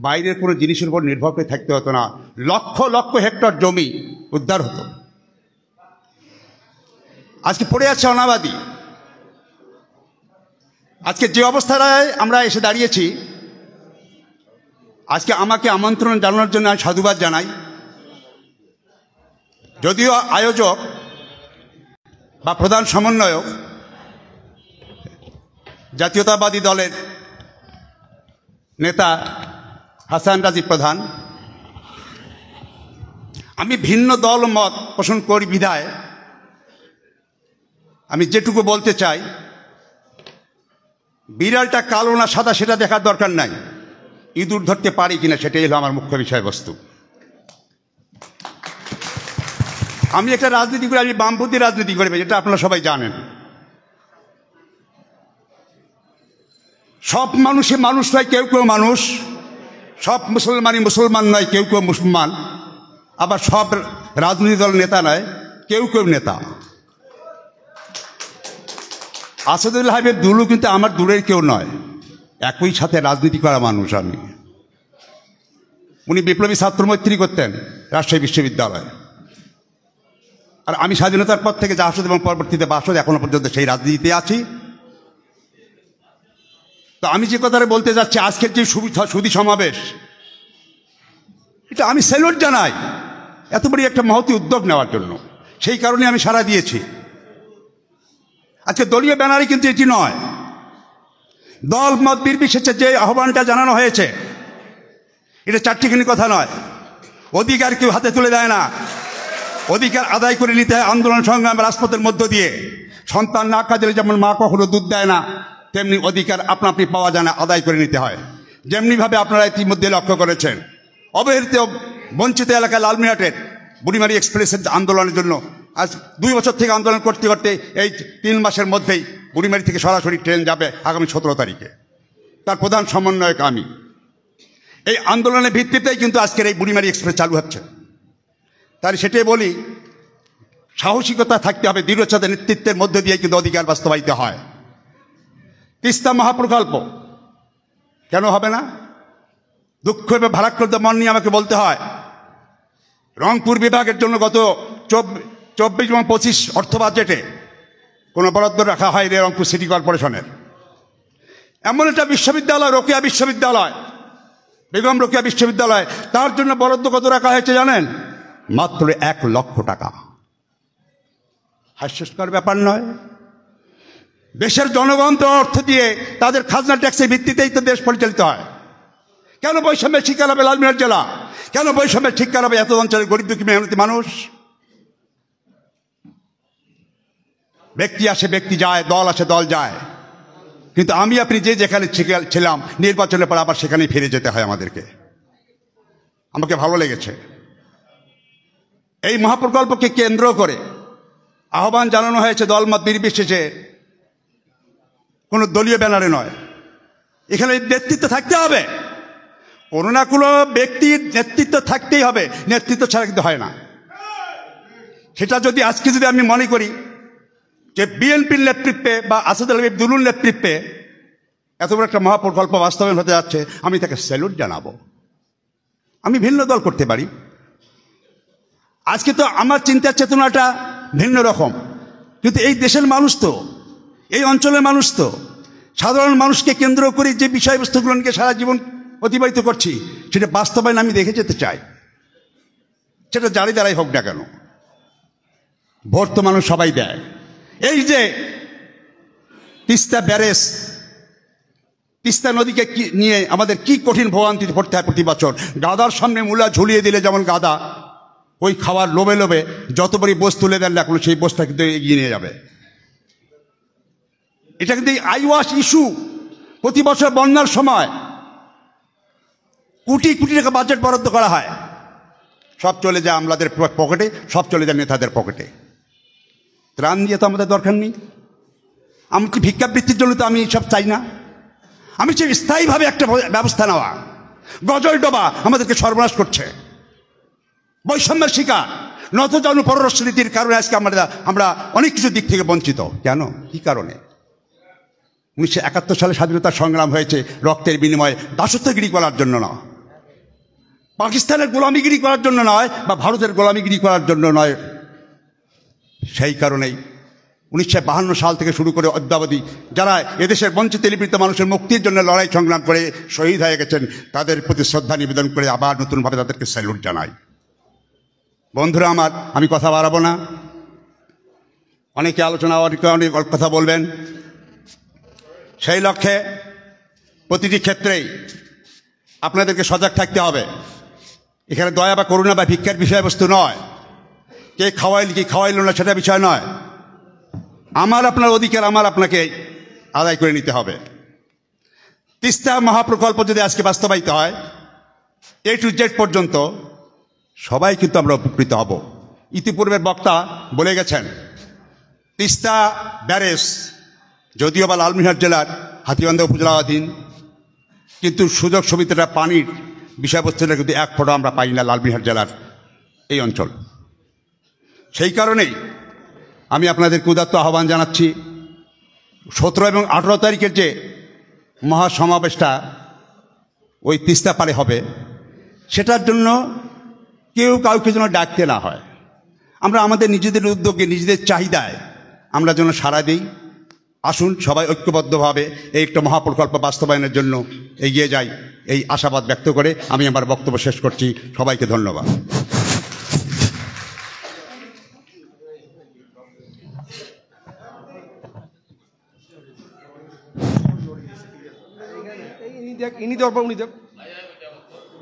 বাইরের কোনো জিনিসের উপর নির্ভর করে থাকতে হতো না, লক্ষ লক্ষ হেক্টর জমি উদ্ধার হতো। আজকে পড়ে আছে অনাবাদি। আজকে যে অবস্থায় আমরা এসে দাঁড়িয়েছি, আজকে আমাকে আমন্ত্রণ জানানোর জন্য আমি সাধুবাদ জানাই। যদিও আয়োজক বা প্রধান সমন্বয়ক জাতীয়তাবাদী দলের নেতা হাসান রাজি প্রধান, আমি ভিন্ন দল মত পোষণ করি বিধায় আমি যেটুকু বলতে চাই, বিড়ালটা কালো না সাদা সেটা দেখার দরকার নাই, ইঁদুর ধরতে পারি কিনা সেটাই হলো আমার মুখ্য বিষয়বস্তু। আমি একটা রাজনীতি করে, আমি বামপন্থী রাজনীতি করে, যেটা আপনারা সবাই জানেন। সব মানুষে মানুষ নয়, কেউ কেউ মানুষ। সব মুসলমানই মুসলমান নয়, কেউ কেউ মুসলমান। আবার সব রাজনৈতিক দল নেতা নয়, কেউ কেউ নেতা। আসাদুল হাবিব দুলু কিন্তু আমার দূরের কেউ নয়, একই সাথে রাজনীতি করা মানুষ আমি। উনি বিপ্লবী ছাত্র মৈত্রী করতেন রাজশাহী বিশ্ববিদ্যালয়ে, আর আমি স্বাধীনতার পর থেকে জাহাজ এবং পরবর্তীতে বাসদ এখনো পর্যন্ত সেই রাজনীতিতে আছি। তো আমি যে কথাটা বলতে যাচ্ছি, আজকের যে সুধী সমাবেশ, এটা আমি স্যালুট জানাই এত বড় একটা মহতী উদ্যোগ নেওয়ার জন্য। সেই কারণে আমি সাড়া দিয়েছি। আজকে দলীয় ব্যানারে কিন্তু এটি নয়, দল মত নির্বিশেষে যে আহ্বানটা জানানো হয়েছে, এটা চারটিখানি কথা নয়। অধিকার কেউ হাতে তুলে দেয় না, অধিকার আদায় করে নিতে হয় আন্দোলন সংগ্রাম রাজপথের মধ্য দিয়ে। সন্তান না কাজে যেমন মা কখনো দুধ দেয় না, তেমনি অধিকার আপনা আপনি পাওয়া যায় না, আদায় করে নিতে হয়। যেমনিভাবে আপনারা ইতিমধ্যে লক্ষ্য করেছেন, অবহেলিত বঞ্চিত এলাকায় লালমিয়াটের বুড়িমারি এক্সপ্রেসের আন্দোলনের জন্য আজ 2 বছর থেকে আন্দোলন করতে করতে এই 3 মাসের মধ্যেই বুড়িমারি থেকে সরাসরি ট্রেন যাবে আগামী 17 তারিখে। তার প্রধান সমন্বয়ক আমি। এই আন্দোলনের ভিত্তিতেই কিন্তু আজকের এই বুড়িমারি এক্সপ্রেস চালু হচ্ছে। তাই সেটাই বলি, সাহসিকতা থাকতে হবে, দৃঢ়তার নেতৃত্বের মধ্যে দিয়ে কিন্তু অধিকার বাস্তবায়িত হয়। তিস্তা মহাপ্রকল্প কেন হবে না? দুঃখ এবং ভারাক্রান্ত মন নিয়ে আমাকে বলতে হয়, রংপুর বিভাগের জন্য গত 24 এবং 25 অর্থ বাজেটে কোনো বরাদ্দ রাখা হয়নি রংপুর সিটি কর্পোরেশনের। এমন একটা বিশ্ববিদ্যালয়, রোকেয়া বিশ্ববিদ্যালয়, বেগম রোকেয়া বিশ্ববিদ্যালয়, তার জন্য বরাদ্দ কত রাখা হয়েছে জানেন? মাত্র 1 লক্ষ টাকা। হাস্যস্কর ব্যাপার নয়? দেশের জনগণ তো অর্থ দিয়ে তাদের খাজনা ট্যাক্সের ভিত্তিতেই তো দেশ পরিচালিত হয়। কেন বৈষম্যের শিকার হবে লালমিয়ার জেলা? কেন বৈষম্যের শিকার হবে এত অঞ্চলের গরিব দুঃখী মেহনতি মানুষ? ব্যক্তি আসে ব্যক্তি যায়, দল আসে দল যায়, কিন্তু আমি আপনি যে যেখানে ছিলাম নির্বাচনের পর আবার সেখানেই ফিরে যেতে হয় আমাদেরকে। আমাকে ভালো লেগেছে এই মহাপ্রকল্পকে কেন্দ্র করে আহ্বান জানানো হয়েছে দলমত নির্বিশেষে, কোনো দলীয় ব্যানারে নয়। এখানে নেতৃত্ব থাকতে হবে, কোনো না কোনো ব্যক্তির নেতৃত্ব থাকতেই হবে, নেতৃত্ব ছাড়া কিন্তু হয় না। সেটা যদি আজকে যদি আমি মনে করি যে বিএনপির নেতৃত্বে বা আসাদুল হাবিব দুলুর নেতৃত্বে এত বড় একটা মহাপ্রকল্প বাস্তবায়ন হতে যাচ্ছে, আমি তাকে স্যালুট জানাবো। আমি ভিন্ন দল করতে পারি, আজকে তো আমার চিন্তার চেতনাটা ভিন্ন রকম, কিন্তু এই দেশের মানুষ তো, এই অঞ্চলের মানুষ তো, সাধারণ মানুষকে কেন্দ্র করে যে বিষয়বস্তুগুলো নিয়ে সারা জীবন অতিবাহিত করছি, সেটা বাস্তবায়ন আমি দেখে যেতে চাই। সেটা যারই দ্বারাই হোক না কেন, ভোট তো মানুষ সবাই দেয়। এই যে তিস্তা ব্যারেজ, তিস্তা নদীকে নিয়ে আমাদের কি কঠিন ভোগান্তিতে পড়তে হয় প্রতি বছর। গাদার সামনে মূলা ঝুলিয়ে দিলে যেমন গাদা ওই খাওয়ার লোভে লোভে যত বড় বোঝ তুলে দেন না কোনো সেই বোঝটা কিন্তু এগিয়ে নিয়ে যাবে। এটা কিন্তু আইওয়াশ ইস্যু। প্রতি বছর বন্যার সময় কোটি কোটি টাকা বাজেট বরাদ্দ করা হয়, সব চলে যায় আমলাদের পকেটে, সব চলে যায় নেতাদের পকেটে। ত্রাণ দিয়ে তো আমাদের দরকার নেই। এমনকি ভিক্ষাবৃত্তির জন্য তো আমি সব চাই না। আমি চাই স্থায়ীভাবে একটা ব্যবস্থা নেওয়া। গজল ডোবা আমাদেরকে সর্বনাশ করছে, বৈষম্যের শিকার, নতজানু পররাষ্ট্রনীতির কারণে আজকে আমরা অনেক কিছু দিক থেকে বঞ্চিত। কেন, কি কারণে? 1971 সালে স্বাধীনতার সংগ্রাম হয়েছে রক্তের বিনিময়ে দাসত্বগিরি করার জন্য না, পাকিস্তানের গোলামিগিরি করার জন্য নয়, বা ভারতের গোলামিগিরি করার জন্য নয়। সেই কারণেই 1952 সাল থেকে শুরু করে অদ্যাবধি যারা এদেশের বঞ্চিত নিপীড়িত মানুষের মুক্তির জন্য লড়াই সংগ্রাম করে শহীদ হয়ে গেছেন, তাদের প্রতি শ্রদ্ধা নিবেদন করে আবার নতুনভাবে তাদেরকে স্যালুট জানাই। বন্ধুরা আমার, আমি কথা বাড়াবো না, অনেকে আলোচনা, অনেক কথা বলবেন। সেই লক্ষ্যে প্রতিটি ক্ষেত্রেই আপনাদেরকে সজাগ থাকতে হবে। এখানে দয়া বা করুণা বা ভিক্ষার বিষয়বস্তু নয়, কে খাওয়াইল কি খাওয়াইল না সেটা বিষয় নয়। আমার আপনার অধিকার আমার আপনাকে আদায় করে নিতে হবে। তিস্তা মহাপ্রকল্প যদি আজকে বাস্তবায়িত হয়, A to Z পর্যন্ত সবাই কিন্তু আমরা উপকৃত হব। ইতিপূর্বের বক্তা বলে গেছেন, তিস্তা ব্যারেজ যদিও বা লালমনিরহাট জেলার হাতীবান্ধা উপজেলাধীন, কিন্তু সুযোগ সুবিধাটা, পানির বিষয়বস্তুটা কিন্তু এক ফোঁটা আমরা পাই না লালমনিরহাট জেলার এই অঞ্চল। সেই কারণেই আমি আপনাদেরকে উদাত্ত আহ্বান জানাচ্ছি, 17 এবং 18 তারিখের যে মহাসমাবেশটা ওই তিস্তা পারে হবে, সেটার জন্য কেউ কাউকে যেন ডাকতে না হয়। আমরা আমাদের নিজেদের উদ্যোগে, নিজেদের চাহিদায় আমরা যেন সাড়া দিই। আসুন সবাই ঐক্যবদ্ধভাবে এই একটা মহাপ্রকল্প বাস্তবায়নের জন্য এগিয়ে যাই, এই আশাবাদ ব্যক্ত করে আমি আমার বক্তব্য শেষ করছি। সবাইকে ধন্যবাদ।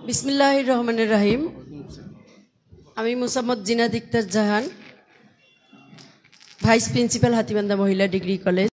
বিসমিল্লাহির রহমানির রহিম। আমি মোসাম্মদ জিনাত ইখতার জাহান, ভাইস প্রিন্সিপাল হাতীবান্ধা মহিলা ডিগ্রি কলেজ।